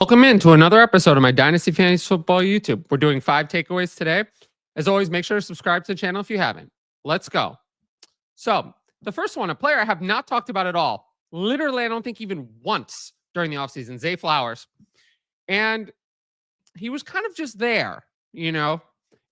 Welcome into another episode of my Dynasty Fantasy Football YouTube. We're doing 5 takeaways today. As always, make sure to subscribe to the channel if you haven't. Let's go. So, the first one, a player I have not talked about at all. Literally, I don't think even once during the offseason, Zay Flowers. And he was kind of just there, in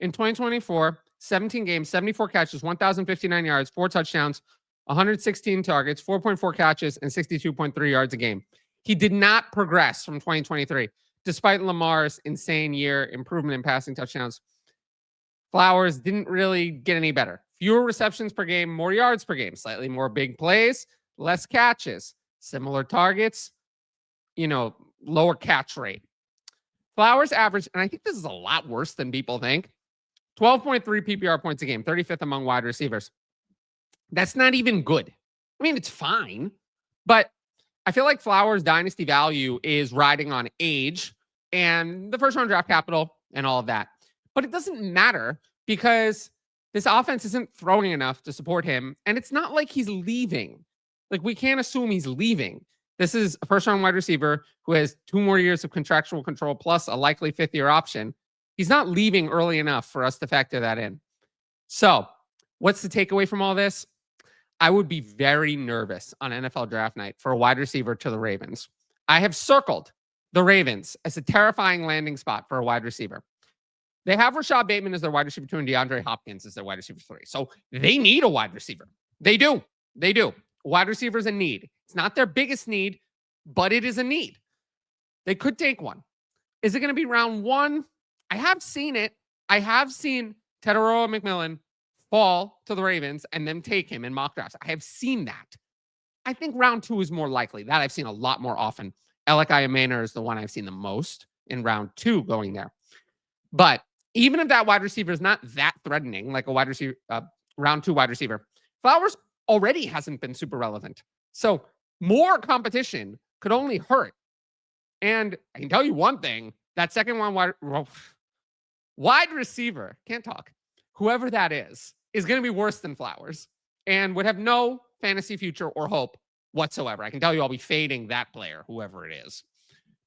2024, 17 games, 74 catches, 1,059 yards, 4 touchdowns, 116 targets, 4.4 catches, and 62.3 yards a game. He did not progress from 2023, despite Lamar's insane year improvement in passing touchdowns. Flowers didn't really get any better. Fewer receptions per game, more yards per game, slightly more big plays, less catches, similar targets, lower catch rate. Flowers averaged, and I think this is a lot worse than people think, 12.3 PPR points a game, 35th among wide receivers. That's not even good. I mean, it's fine, but I feel like Flowers' dynasty value is riding on age and the first-round draft capital and all of that. But it doesn't matter because this offense isn't throwing enough to support him, and it's not like he's leaving. Like, we can't assume he's leaving. This is a first-round wide receiver who has 2 more years of contractual control plus a likely 5th-year option. He's not leaving early enough for us to factor that in. So, what's the takeaway from all this? I would be very nervous on NFL draft night for a wide receiver to the Ravens. I have circled the Ravens as a terrifying landing spot for a wide receiver. They have Rashad Bateman as their wide receiver 2 and DeAndre Hopkins as their wide receiver 3. So they need a wide receiver. They do. Wide receiver is a need. It's not their biggest need, but it is a need. They could take one. Is it going to be round 1? I have seen it. I have seen Shedeur McMillan fall to the Ravens and then take him in mock drafts. I have seen that. I think round 2 is more likely. That I've seen a lot more often. Alec Ayamena is the one I've seen the most in round 2 going there. But even if that wide receiver is not that threatening, like a wide receiver, round 2 wide receiver, Flowers already hasn't been super relevant. So more competition could only hurt. And I can tell you one thing, that second one wide receiver, can't talk, whoever that is going to be worse than Flowers and would have no fantasy future or hope whatsoever. I can tell you I'll be fading that player, whoever it is,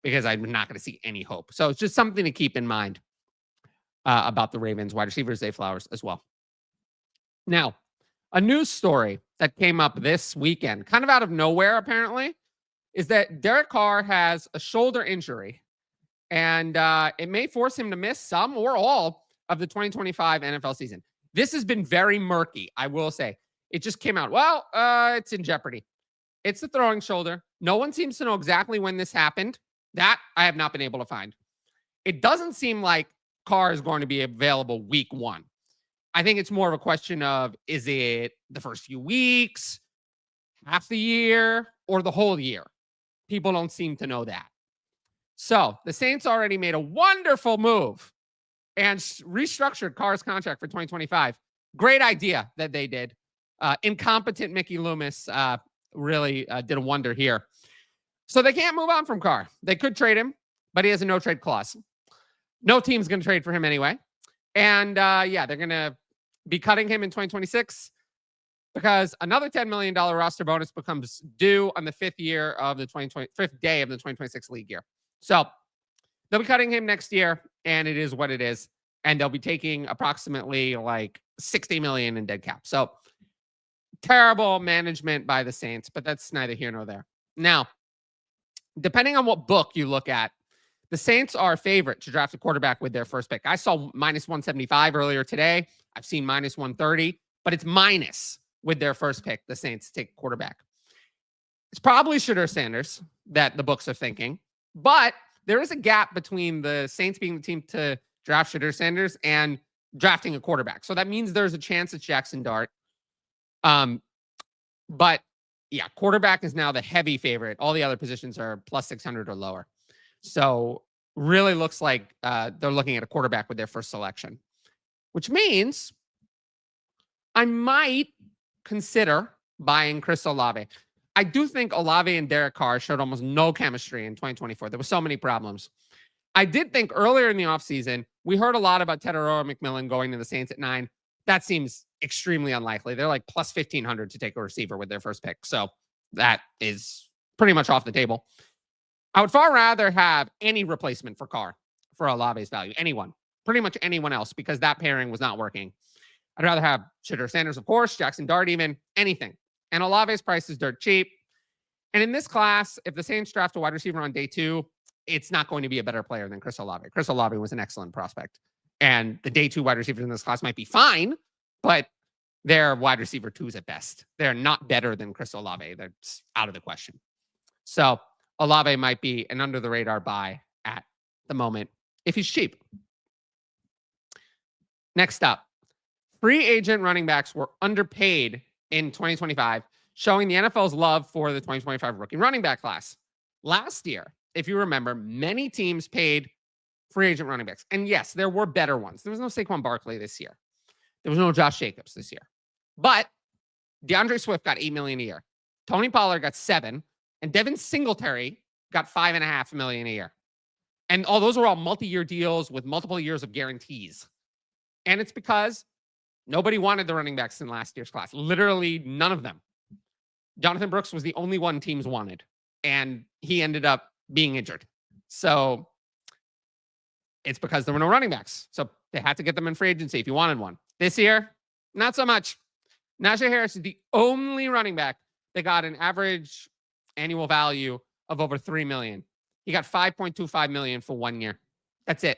because I'm not going to see any hope. So it's just something to keep in mind about the Ravens wide receivers, Zay Flowers as well. Now, a news story that came up this weekend, kind of out of nowhere apparently, is that Derek Carr has a shoulder injury, and it may force him to miss some or all of the 2025 NFL season. This has been very murky, I will say. It just came out. Well, it's in jeopardy. It's the throwing shoulder. No one seems to know exactly when this happened. That I have not been able to find. It doesn't seem like Carr is going to be available week 1. I think it's more of a question of, is it the first few weeks, half the year, or the whole year? People don't seem to know that. So the Saints already made a wonderful move and restructured Carr's contract for 2025. Great idea that they did. Incompetent Mickey Loomis really did a wonder here. So they can't move on from Carr. They could trade him, but he has a no-trade clause. No team's going to trade for him anyway. And they're going to be cutting him in 2026 because another $10 million roster bonus becomes due on the 5th day of the 2026 league year. So they'll be cutting him next year, and it is what it is. And they'll be taking approximately like $60 million in dead cap. So terrible management by the Saints, but that's neither here nor there. Now, depending on what book you look at, the Saints are a favorite to draft a quarterback with their first pick. I saw minus 175 earlier today. I've seen minus 130, but it's minus with their first pick, the Saints take a quarterback. It's probably Shedeur Sanders that the books are thinking, but there is a gap between the Saints being the team to draft Shedeur Sanders and drafting a quarterback. So that means there's a chance it's Jackson Dart. But yeah, quarterback is now the heavy favorite. All the other positions are plus 600 or lower. So really looks like they're looking at a quarterback with their first selection, which means I might consider buying Chris Olave. I do think Olave and Derek Carr showed almost no chemistry in 2024. There were so many problems. I did think earlier in the offseason, we heard a lot about Shedeur McMillan going to the Saints at 9. That seems extremely unlikely. They're like plus 1,500 to take a receiver with their first pick. So that is pretty much off the table. I would far rather have any replacement for Carr for Olave's value. Anyone. Pretty much anyone else, because that pairing was not working. I'd rather have Shedeur Sanders, of course, Jackson Dart, even anything. And Olave's price is dirt cheap. And in this class, if the Saints draft a wide receiver on day 2, it's not going to be a better player than Chris Olave. Chris Olave was an excellent prospect. And the day 2 wide receivers in this class might be fine, but they're wide receiver 2s at best. They're not better than Chris Olave. That's out of the question. So Olave might be an under the radar buy at the moment if he's cheap. Next up, free agent running backs were underpaid in 2025, showing the NFL's love for the 2025 rookie running back class. Last year, if you remember, many teams paid free agent running backs. And yes, there were better ones. There was no Saquon Barkley this year. There was no Josh Jacobs this year. But DeAndre Swift got $8 million a year. Tony Pollard got $7 million. And Devin Singletary got $5.5 million a year. And all those were all multi-year deals with multiple years of guarantees. And it's because nobody wanted the running backs in last year's class. Literally none of them. Jonathan Brooks was the only one teams wanted. And he ended up being injured. So it's because there were no running backs. So they had to get them in free agency if you wanted one. This year, not so much. Najee Harris is the only running back that got an average annual value of over $3 million. He got $5.25 million for 1 year. That's it.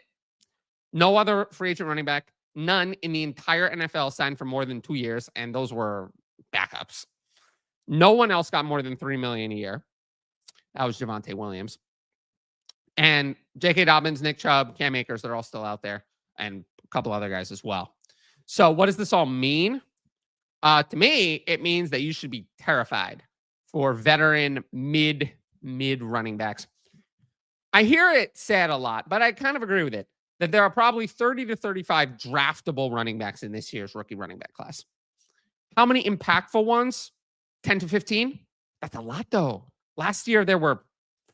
No other free agent running back, none in the entire NFL signed for more than 2 years, and those were backups. No one else got more than $3 million a year. That was Javonte Williams. And J.K. Dobbins, Nick Chubb, Cam Akers, they're all still out there, and a couple other guys as well. So what does this all mean? To me, it means that you should be terrified for veteran mid running backs. I hear it said a lot, but I kind of agree with it, that there are probably 30 to 35 draftable running backs in this year's rookie running back class. How many impactful ones? 10 to 15? That's a lot, though. Last year, there were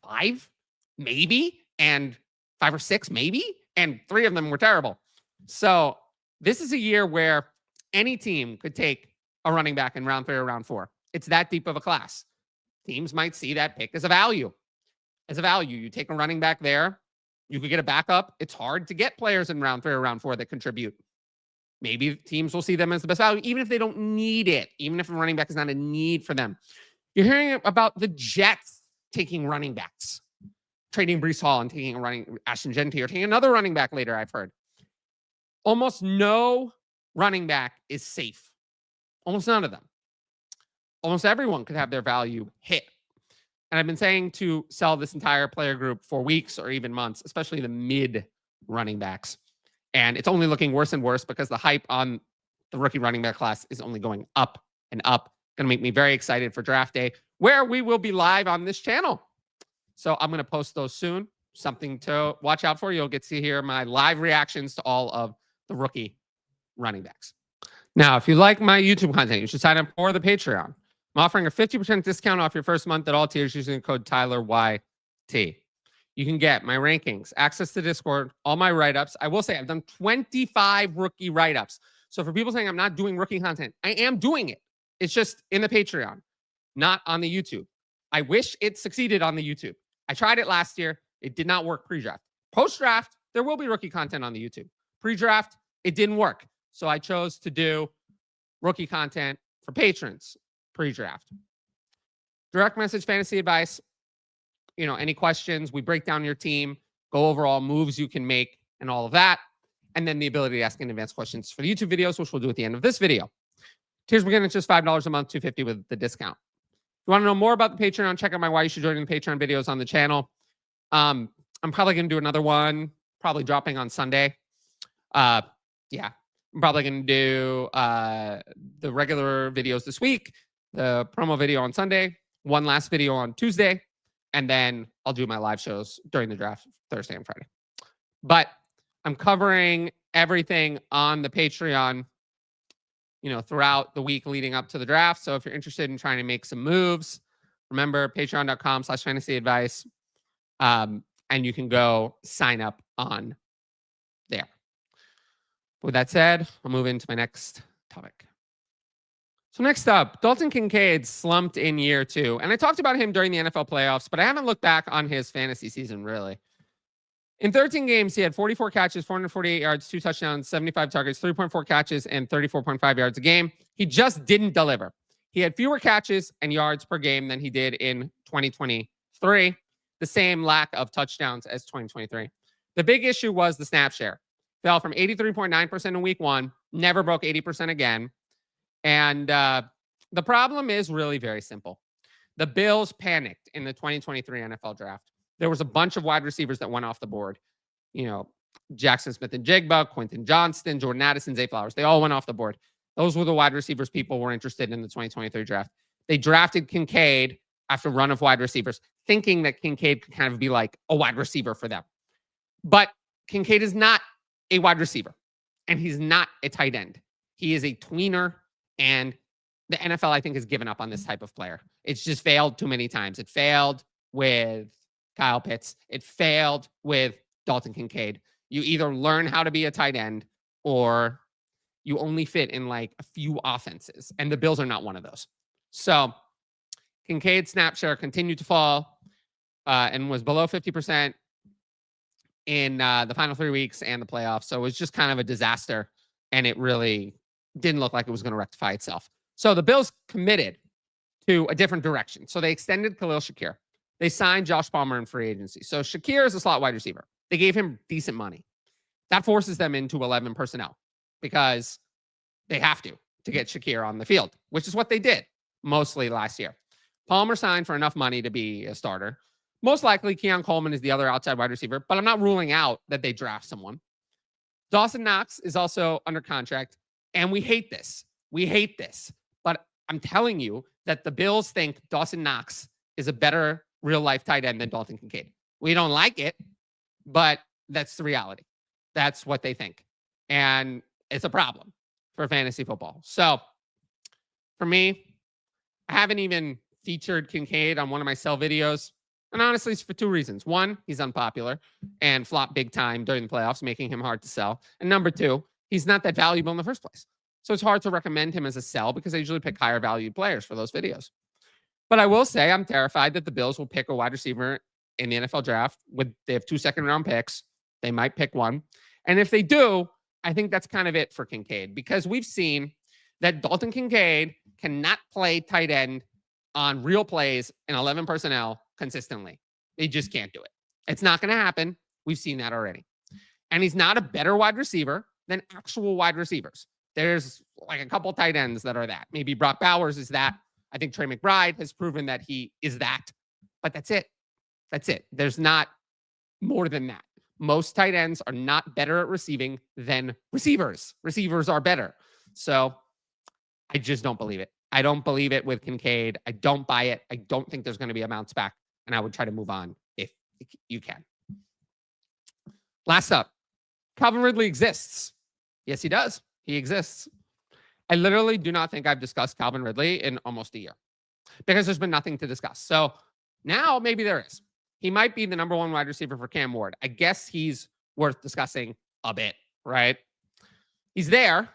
5, maybe, and 5 or 6, maybe, and 3 of them were terrible. So this is a year where any team could take a running back in round 3 or round 4. It's that deep of a class. Teams might see that pick as a value. You take a running back there, you could get a backup. It's hard to get players in round 3 or round 4 that contribute. Maybe teams will see them as the best value, even if they don't need it, even if a running back is not a need for them. You're hearing about the Jets taking running backs, trading Breece Hall and taking Ashton Genty, or taking another running back later, I've heard. Almost no running back is safe. Almost none of them. Almost everyone could have their value hit. And I've been saying to sell this entire player group for weeks or even months, especially the mid running backs. And it's only looking worse and worse because the hype on the rookie running back class is only going up and up. Going to make me very excited for draft day, where we will be live on this channel. So I'm going to post those soon. Something to watch out for. You'll get to hear my live reactions to all of the rookie running backs. Now, if you like my YouTube content, you should sign up for the Patreon. I'm offering a 50% discount off your first month at all tiers using the code TylerYT. You can get my rankings, access to Discord, all my write-ups. I will say I've done 25 rookie write-ups. So for people saying I'm not doing rookie content, I am doing it. It's just in the Patreon, not on the YouTube. I wish it succeeded on the YouTube. I tried it last year. It did not work pre-draft. Post-draft, there will be rookie content on the YouTube. Pre-draft, it didn't work. So I chose to do rookie content for patrons pre-draft. Direct message fantasy advice. Any questions, we break down your team, go over all moves you can make and all of that. And then the ability to ask in advance questions for the YouTube videos, which we'll do at the end of this video. Tiers begin at just $5 a month, $250 with the discount. If you want to know more about the Patreon, check out my Why You Should Join the Patreon videos on the channel. I'm probably going to do another one, probably dropping on Sunday. I'm probably going to do the regular videos this week, the promo video on Sunday, one last video on Tuesday, and then I'll do my live shows during the draft Thursday and Friday. But I'm covering everything on the Patreon, throughout the week leading up to the draft. So if you're interested in trying to make some moves, remember patreon.com/fantasy advice. And you can go sign up on there. With that said, I'll move into my next topic. So next up, Dalton Kincaid slumped in year 2. And I talked about him during the NFL playoffs, but I haven't looked back on his fantasy season really. In 13 games, he had 44 catches, 448 yards, 2 touchdowns, 75 targets, 3.4 catches, and 34.5 yards a game. He just didn't deliver. He had fewer catches and yards per game than he did in 2023, the same lack of touchdowns as 2023. The big issue was the snap share. Fell from 83.9% in week 1, never broke 80% again. And the problem is really very simple. The Bills panicked in the 2023 NFL draft. There was a bunch of wide receivers that went off the board. You know, Jackson Smith-Njigba, Quentin Johnston, Jordan Addison, Zay Flowers. They all went off the board. Those were the wide receivers people were interested in the 2023 draft. They drafted Kincaid after a run of wide receivers, thinking that Kincaid could kind of be like a wide receiver for them. But Kincaid is not a wide receiver, and he's not a tight end. He is a tweener, and the NFL, I think, has given up on this type of player. It's just failed too many times. It failed with Kyle Pitts. It failed with Dalton Kincaid. You either learn how to be a tight end or you only fit in like a few offenses, and the Bills are not one of those. So Kincaid's snap share continued to fall and was below 50% in the final 3 weeks and the playoffs. So it was just kind of a disaster, and it really didn't look like it was going to rectify itself. So the Bills committed to a different direction. So they extended Khalil Shakir. They signed Josh Palmer in free agency. So Shakir is a slot wide receiver. They gave him decent money. That forces them into 11 personnel because they have to get Shakir on the field, which is what they did mostly last year. Palmer signed for enough money to be a starter. Most likely, Keon Coleman is the other outside wide receiver, but I'm not ruling out that they draft someone. Dawson Knox is also under contract, and we hate this. We hate this. But I'm telling you that the Bills think Dawson Knox is a better real-life tight end than Dalton Kincaid. We don't like it, but that's the reality. That's what they think. And it's a problem for fantasy football. So for me, I haven't even featured Kincaid on one of my sell videos. And honestly, it's for 2 reasons. 1, he's unpopular and flopped big time during the playoffs, making him hard to sell. And number 2, he's not that valuable in the first place. So it's hard to recommend him as a sell because I usually pick higher valued players for those videos. But I will say I'm terrified that the Bills will pick a wide receiver in the NFL draft. They have 2 second-round picks. They might pick one. And if they do, I think that's kind of it for Kincaid because we've seen that Dalton Kincaid cannot play tight end on real plays in 11 personnel consistently. They just can't do it. It's not going to happen. We've seen that already. And he's not a better wide receiver than actual wide receivers. There's like a couple tight ends that are that. Maybe Brock Bowers is that. I think Trey McBride has proven that he is that. But that's it. That's it. There's not more than that. Most tight ends are not better at receiving than receivers. Receivers are better. So I just don't believe it. I don't believe it with Kincaid. I don't buy it. I don't think there's going to be a bounce back. And I would try to move on if you can. Last up, Calvin Ridley exists. Yes, he does. He exists. I literally do not think I've discussed Calvin Ridley in almost a year because there's been nothing to discuss. So now maybe there is. He might be the number 1 wide receiver for Cam Ward. I guess he's worth discussing a bit, right? He's there.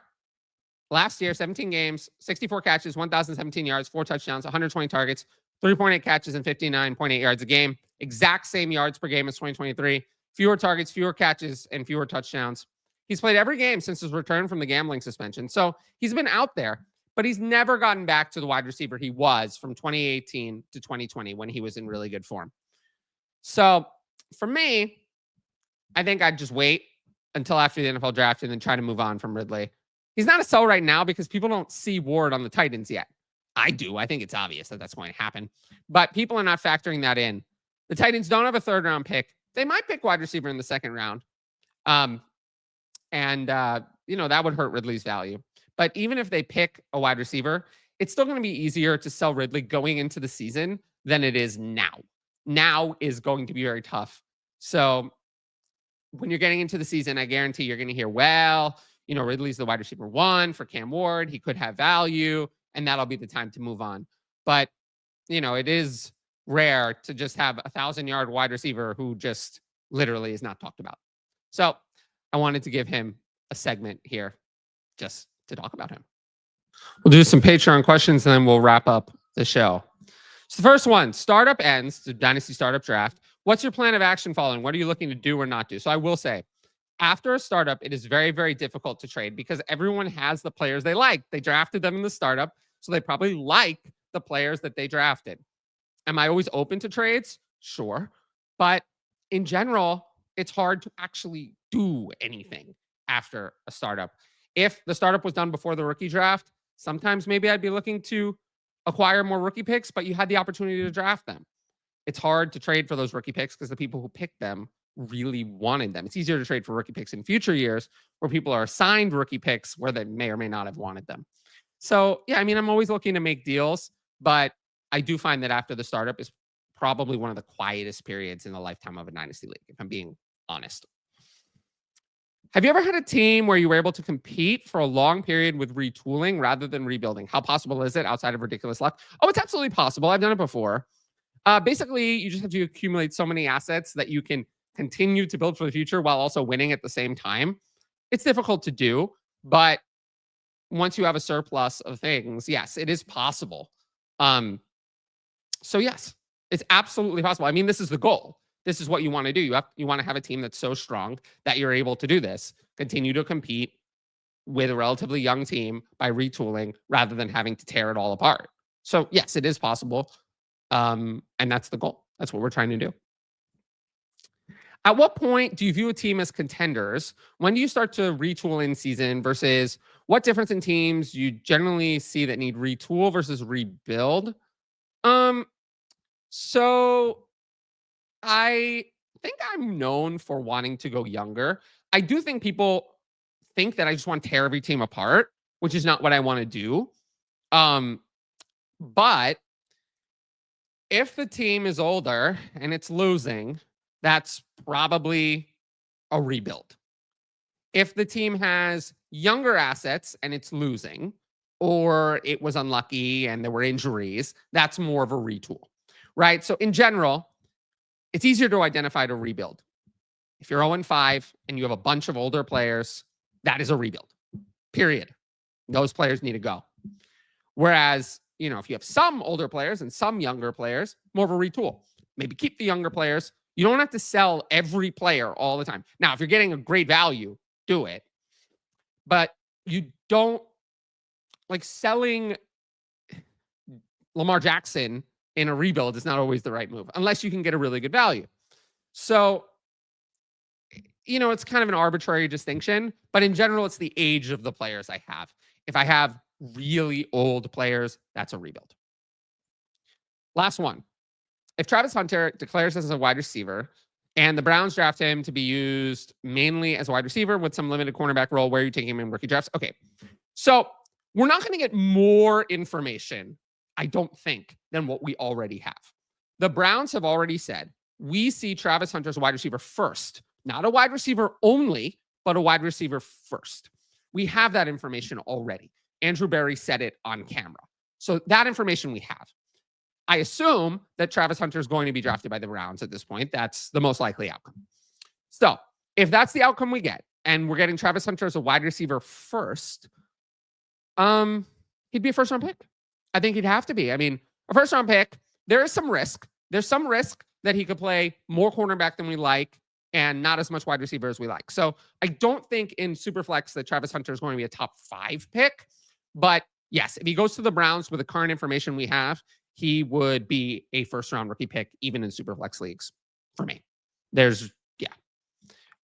Last year, 17 games, 64 catches, 1,017 yards, 4 touchdowns, 120 targets, 3.8 catches, and 59.8 yards a game. Exact same yards per game as 2023. Fewer targets, fewer catches, and fewer touchdowns. He's played every game since his return from the gambling suspension. So he's been out there, but he's never gotten back to the wide receiver he was from 2018 to 2020 when he was in really good form. So for me, I think I'd just wait until after the NFL draft and then try to move on from Ridley. He's not a sell right now because people don't see Ward on the Titans yet. I do. I think it's obvious that that's going to happen. But people are not factoring that in. The Titans don't have a 3rd-round pick. They might pick wide receiver in the 2nd round. That would hurt Ridley's value. But even if they pick a wide receiver, it's still going to be easier to sell Ridley going into the season than it is now. Now is going to be very tough. So when you're getting into the season, I guarantee you're going to hear, Ridley's the wide receiver 1 for Cam Ward. He could have value, and that'll be the time to move on. But, it is rare to just have a 1,000-yard wide receiver who just literally is not talked about. So I wanted to give him a segment here just to talk about him. We'll do some Patreon questions and then we'll wrap up the show. So the first one, startup ends, the Dynasty startup draft. What's your plan of action following? What are you looking to do or not do? So I will say, after a startup, it is very, very difficult to trade because everyone has the players they like. They drafted them in the startup, so they probably like the players that they drafted. Am I always open to trades? Sure. But in general, it's hard to actually do anything after a startup. If the startup was done before the rookie draft, sometimes maybe I'd be looking to acquire more rookie picks, but you had the opportunity to draft them. It's hard to trade for those rookie picks because the people who picked them really wanted them. It's easier to trade for rookie picks in future years where people are assigned rookie picks where they may or may not have wanted them. So, yeah, I mean, I'm always looking to make deals, but I do find that after the startup is probably one of the quietest periods in the lifetime of a Dynasty league, if I'm being honest. Have you ever had a team where you were able to compete for a long period with retooling rather than rebuilding? How possible is it outside of ridiculous luck? Oh, it's absolutely possible. I've done it before. Basically, you just have to accumulate so many assets that you can continue to build for the future while also winning at the same time. It's difficult to do, but once you have a surplus of things, yes, it is possible. So yes, it's absolutely possible. I mean, this is the goal. This is what you want to do. You want to have a team that's so strong that you're able to do this, continue to compete with a relatively young team by retooling rather than having to tear it all apart. So yes, it is possible. And that's the goal. That's what we're trying to do. At what point do you view a team as contenders? When do you start to retool in season versus what difference in teams you generally see that need retool versus rebuild? So I think I'm known for wanting to go younger. I do think people think that I just want to tear every team apart, which is not what I want to do. But if the team is older and it's losing, that's probably a rebuild. If the team has younger assets and it's losing, or it was unlucky and there were injuries, that's more of a retool, right? So in general, it's easier to identify to rebuild. If you're 0-5 and you have a bunch of older players, that is a rebuild, period. Those players need to go. Whereas, if you have some older players and some younger players, more of a retool. Maybe keep the younger players. You don't have to sell every player all the time. Now, if you're getting a great value, do it. But you don't like selling Lamar Jackson in a rebuild is not always the right move unless you can get a really good value. So, it's kind of an arbitrary distinction, but in general, it's the age of the players I have. If I have really old players, that's a rebuild. Last one. If Travis Hunter declares as a wide receiver and the Browns draft him to be used mainly as a wide receiver with some limited cornerback role, where are you taking him in rookie drafts? Okay. So we're not going to get more information, I don't think, than what we already have. The Browns have already said, we see Travis Hunter as a wide receiver first, not a wide receiver only, but a wide receiver first. We have that information already. Andrew Berry said it on camera. So that information we have. I assume that Travis Hunter is going to be drafted by the Browns at this point. That's the most likely outcome. So if that's the outcome we get, and we're getting Travis Hunter as a wide receiver first, he'd be a first-round pick. I think he'd have to be. I mean, a first-round pick, there is some risk. There's some risk that he could play more cornerback than we like and not as much wide receiver as we like. So I don't think in Superflex that Travis Hunter is going to be a top 5 pick. But yes, if he goes to the Browns with the current information we have, he would be a first-round rookie pick, even in Superflex leagues for me.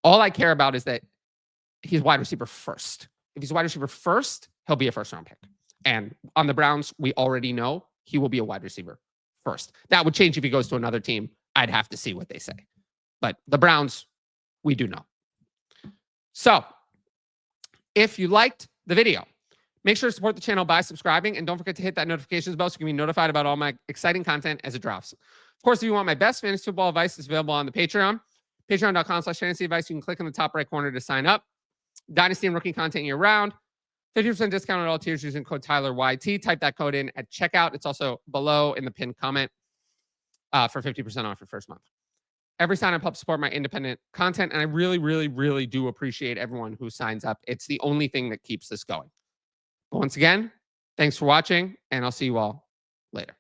All I care about is that he's wide receiver first. If he's wide receiver first, he'll be a first-round pick. And on the Browns, we already know he will be a wide receiver first. That would change if he goes to another team. I'd have to see what they say. But the Browns, we do know. So if you liked the video, make sure to support the channel by subscribing, and don't forget to hit that notifications bell so you can be notified about all my exciting content as it drops. Of course, if you want my best fantasy football advice, it's available on the Patreon. Patreon.com/fantasy advice. You can click in the top right corner to sign up. Dynasty and rookie content year round. 50% discount at all tiers using code TylerYT. Type that code in at checkout. It's also below in the pinned comment for 50% off your first month. Every sign up helps support my independent content, and I really, really, really do appreciate everyone who signs up. It's the only thing that keeps this going. But once again, Thanks for watching, and I'll see you all later.